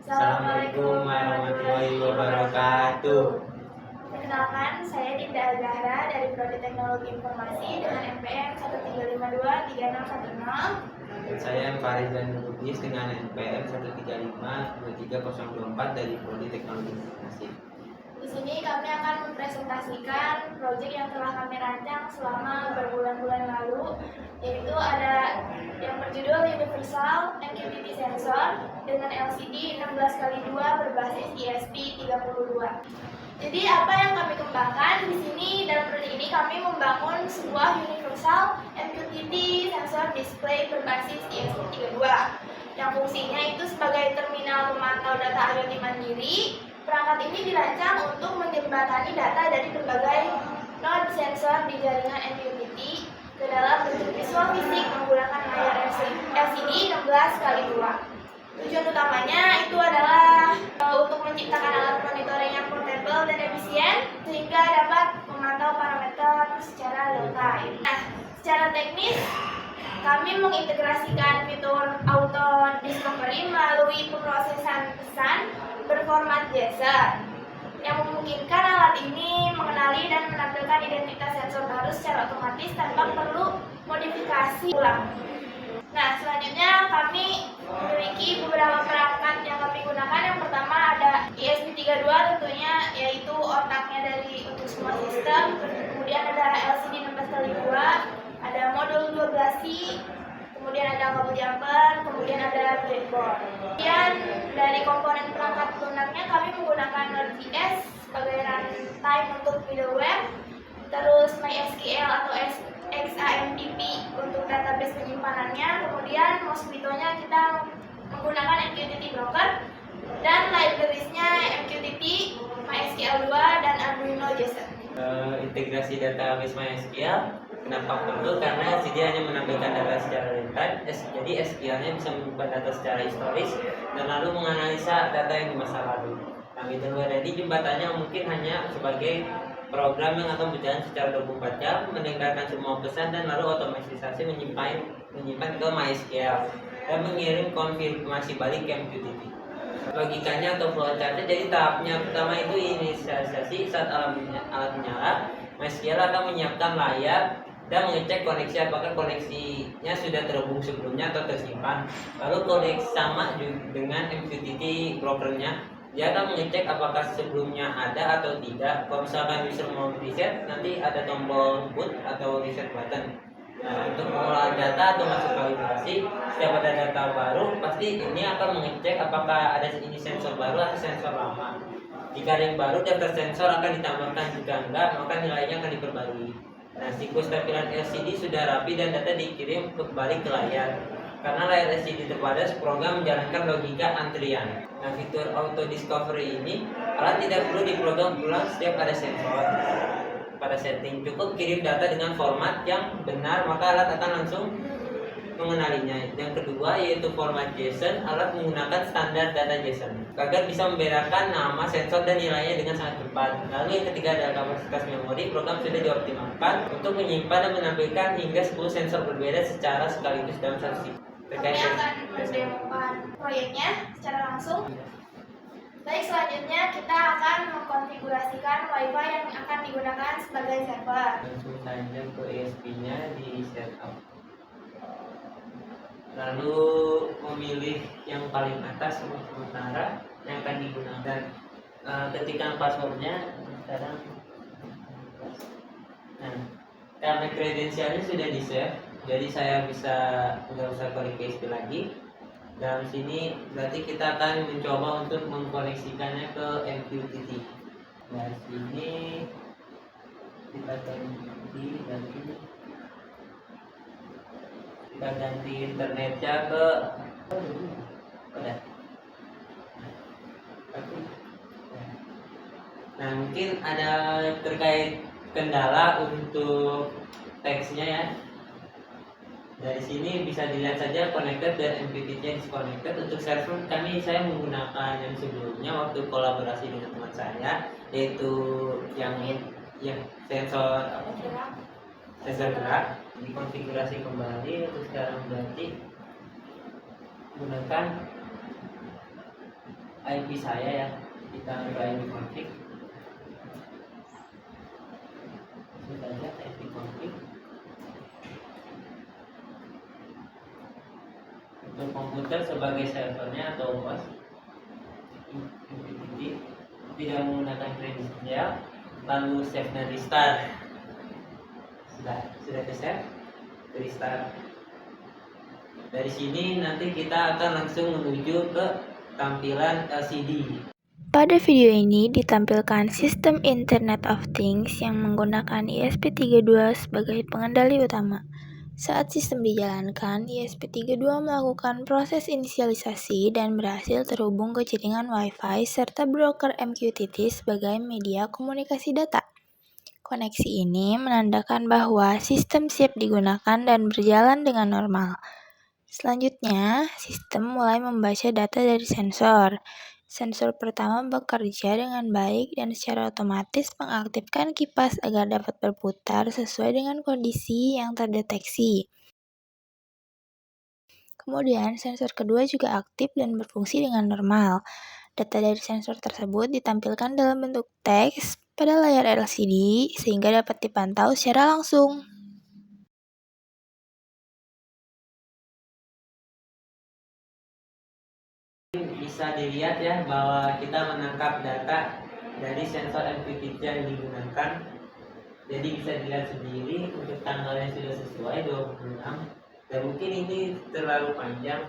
Assalamualaikum warahmatullahi wabarakatuh. Perkenalkan, saya Dinda Azahra dari Prodi Teknologi Informasi dengan NPM 135236110. Dan saya Farizan Lubis dengan NPM 1352324 dari Prodi Teknologi Informasi. Di sini kami akan mempresentasikan proyek yang telah kami rancang selama berbulan-bulan lalu, yaitu ada yang berjudul Universal MQTT Sensor dengan LCD 16x2 berbasis ESP32. Jadi apa yang kami kembangkan di sini dalam proyek ini, kami membangun sebuah Universal MQTT Sensor Display berbasis ESP32 yang fungsinya itu sebagai terminal pemantau data IoT mandiri. Perangkat ini dirancang untuk menjembatani data dari berbagai node sensor di jaringan MQTT ke dalam bentuk visual fisik menggunakan layar LCD 16x2. Tujuan utamanya itu adalah untuk menciptakan alat monitoring yang portable dan efisien sehingga dapat memantau parameter secara real time. Nah, secara teknis kami mengintegrasikan fitur auto discovery melalui pemrosesan pesan berformat JSON yang memungkinkan alat ini mengenali dan menampilkan identitas sensor baru secara otomatis tanpa perlu modifikasi ulang. Nah, selanjutnya kami memiliki beberapa perangkat yang kami gunakan. Yang pertama ada ESP32 tentunya, yaitu otaknya dari untuk semua sistem. Kemudian ada LCD 16x2, ada modul 12C, kemudian ada kabel jumper, kemudian ada breadboard. Kemudian dari komponen perangkat lunaknya kami menggunakan Node.js sebagai runtime untuk middleware, terus MySQL atau XAMPP untuk database penyimpanannya, kemudian Mosquito-nya kita menggunakan MQTT Broker, dan libraries-nya MQTT, MySQL 2, dan Arduino JSON. Integrasi database MySQL kenapa perlu? Karena LCD hanya menampilkan data secara real time, jadi SQL-nya bisa mengubah data secara historis dan lalu menganalisa data yang di masa lalu. Nah, middleware jadi jembatannya mungkin hanya sebagai program yang akan berjalan secara 24 jam, mendengarkan semua pesan dan lalu otomatisasi menyimpan ke MySQL dan mengirim konfirmasi balik ke MQTT. Logikanya atau flowchartnya, jadi tahapnya pertama itu inisialisasi. Saat alat menyala, MySQL akan menyiapkan layar dan mengecek koneksi apakah koneksinya sudah terhubung sebelumnya atau tersimpan. Lalu koneksi sama dengan MQTT brokernya, dia akan mengecek apakah sebelumnya ada atau tidak. Kalau misalkan user mau reset, nanti ada tombol boot atau reset button. Nah, untuk mengolah data atau masuk kalibrasi, setiap ada data baru, pasti ini akan mengecek apakah ada ini sensor baru atau sensor lama. Jika ada yang baru, daftar sensor akan ditambahkan. Jika enggak, maka nilainya akan diperbarui. Nah, siklus tampilan LCD sudah rapi dan data dikirim kembali ke layar. Karena layar LCD terbatas, program menjalankan logika antrian. Nah, fitur auto discovery ini, alat tidak perlu diprogram ulang setiap ada sensor. Pada setting cukup kirim data dengan format yang benar, maka alat akan langsung mengenalinya. Yang kedua yaitu format JSON, alat menggunakan standar data JSON agar bisa membedakan nama sensor dan nilainya dengan sangat cepat. Lalu yang ketiga adalah kapasitas memori. Program sudah dioptimalkan untuk menyimpan dan menampilkan hingga 10 sensor berbeda secara sekaligus dalam satu sisi. Kami akan mendemokan proyeknya secara langsung. Baik, selanjutnya kita akan mengkonfigurasikan WiFi yang akan digunakan sebagai server. Langsung saja ke ESP-nya di setup. Lalu memilih yang paling atas untuk sementara yang akan digunakan. Ketikkan passwordnya sekarang. Nah, karena kredensialnya sudah di save, jadi saya bisa nggak usah connect ke ESP lagi. Dalam sini berarti kita akan mencoba untuk mengkoneksikannya ke MQTT. Dari sini kita ganti internetnya ke udah. Nah, mungkin ada terkait kendala untuk teksnya ya. Dari sini bisa dilihat saja connected dan MQTT-nya disconnected. Untuk server saya menggunakan yang sebelumnya waktu kolaborasi dengan teman saya, yaitu yang sensor gerak. Dikonfigurasi kembali. Untuk sekarang berarti gunakan IP saya ya. Kita buka IP config. Kita lihat IP config. Untuk komputer sebagai servernya atau host MQTT tidak menggunakan credential, lalu save dan restart. Sudah di save, restart. Dari sini nanti kita akan langsung menuju ke tampilan LCD. Pada video ini ditampilkan sistem Internet of Things yang menggunakan ESP32 sebagai pengendali utama. Saat sistem dijalankan, ESP32 melakukan proses inisialisasi dan berhasil terhubung ke jaringan Wi-Fi serta broker MQTT sebagai media komunikasi data. Koneksi ini menandakan bahwa sistem siap digunakan dan berjalan dengan normal. Selanjutnya, sistem mulai membaca data dari sensor. Sensor pertama bekerja dengan baik dan secara otomatis mengaktifkan kipas agar dapat berputar sesuai dengan kondisi yang terdeteksi. Kemudian, sensor kedua juga aktif dan berfungsi dengan normal. Data dari sensor tersebut ditampilkan dalam bentuk teks pada layar LCD sehingga dapat dipantau secara langsung. Bisa dilihat ya bahwa kita menangkap data dari sensor MQTT yang digunakan. Jadi bisa dilihat sendiri untuk tanggalnya sudah sesuai 26. Dan mungkin ini terlalu panjang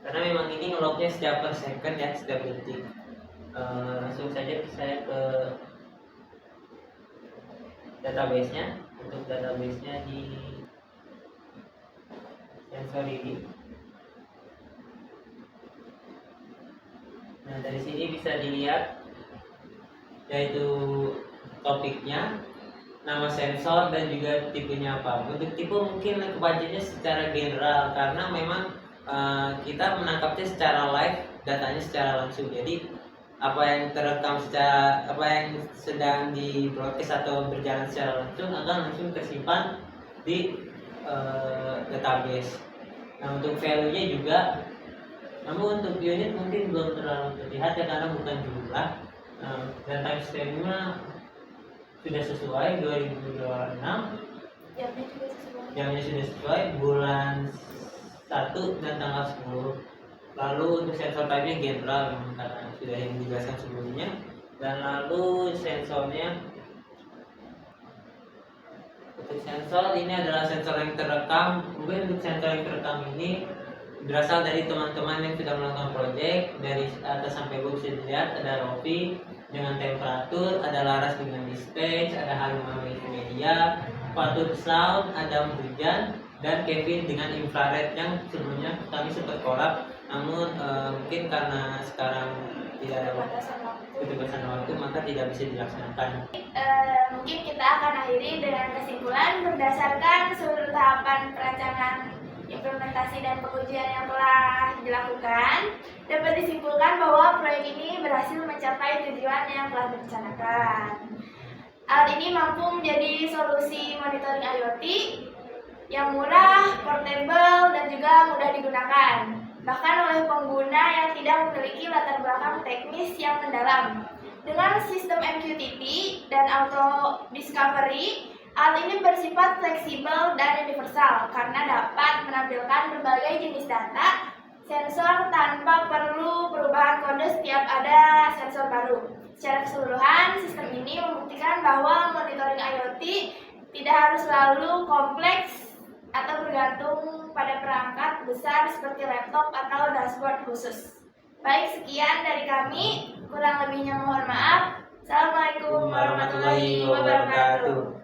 karena memang ini ngelognya setiap per second ya, setiap detik. Langsung saja saya ke database-nya. Untuk database-nya di sensor ini. Nah, dari sini bisa dilihat yaitu topiknya, nama sensor dan juga tipenya apa. Untuk tipe mungkin kebacaannya secara general karena memang kita menangkapnya secara live, datanya secara langsung. Jadi apa yang terekam secara apa yang sedang di broadcast atau berjalan secara langsung akan langsung tersimpan di database. Nah, untuk value-nya juga, namun untuk unit mungkin belum terlalu terlihat ya karena bukan jumlah. Dan timestamp-nya sudah sesuai 2026. Jamnya sudah sesuai bulan 1 dan tanggal 10. Lalu untuk sensor type-nya general memang karena sudah yang dijelaskan sebelumnya. Dan lalu sensornya, untuk sensor ini adalah sensor yang terekam. Mungkin untuk sensor yang terekam ini berasal dari teman-teman yang sudah melakukan proyek. Dari atas sampai bawah bisa dilihat ada Rofi dengan temperatur, ada Laras dengan dispatch, ada Haruma media, Fatur sound, ada hujan, dan Kevin dengan infrared yang sebelumnya kami sempat kolab. Namun mungkin karena sekarang tidak ada keterbatasan waktu maka tidak bisa dilaksanakan. Mungkin kita akan akhiri dengan kesimpulan berdasarkan seluruh tahapan perancangan, implementasi dan pengujian yang telah dilakukan, dapat disimpulkan bahwa proyek ini berhasil mencapai tujuan yang telah direncanakan. Alat ini mampu menjadi solusi monitoring IoT yang murah, portable, dan juga mudah digunakan, bahkan oleh pengguna yang tidak memiliki latar belakang teknis yang mendalam. Dengan sistem MQTT dan auto discovery, alat ini bersifat fleksibel dan universal karena dapat menampilkan berbagai jenis data sensor tanpa perlu perubahan kode setiap ada sensor baru. Secara keseluruhan, sistem ini membuktikan bahwa monitoring IoT tidak harus selalu kompleks atau bergantung pada perangkat besar seperti laptop atau dashboard khusus. Baik, sekian dari kami. Kurang lebihnya mohon maaf. Assalamualaikum warahmatullahi wabarakatuh.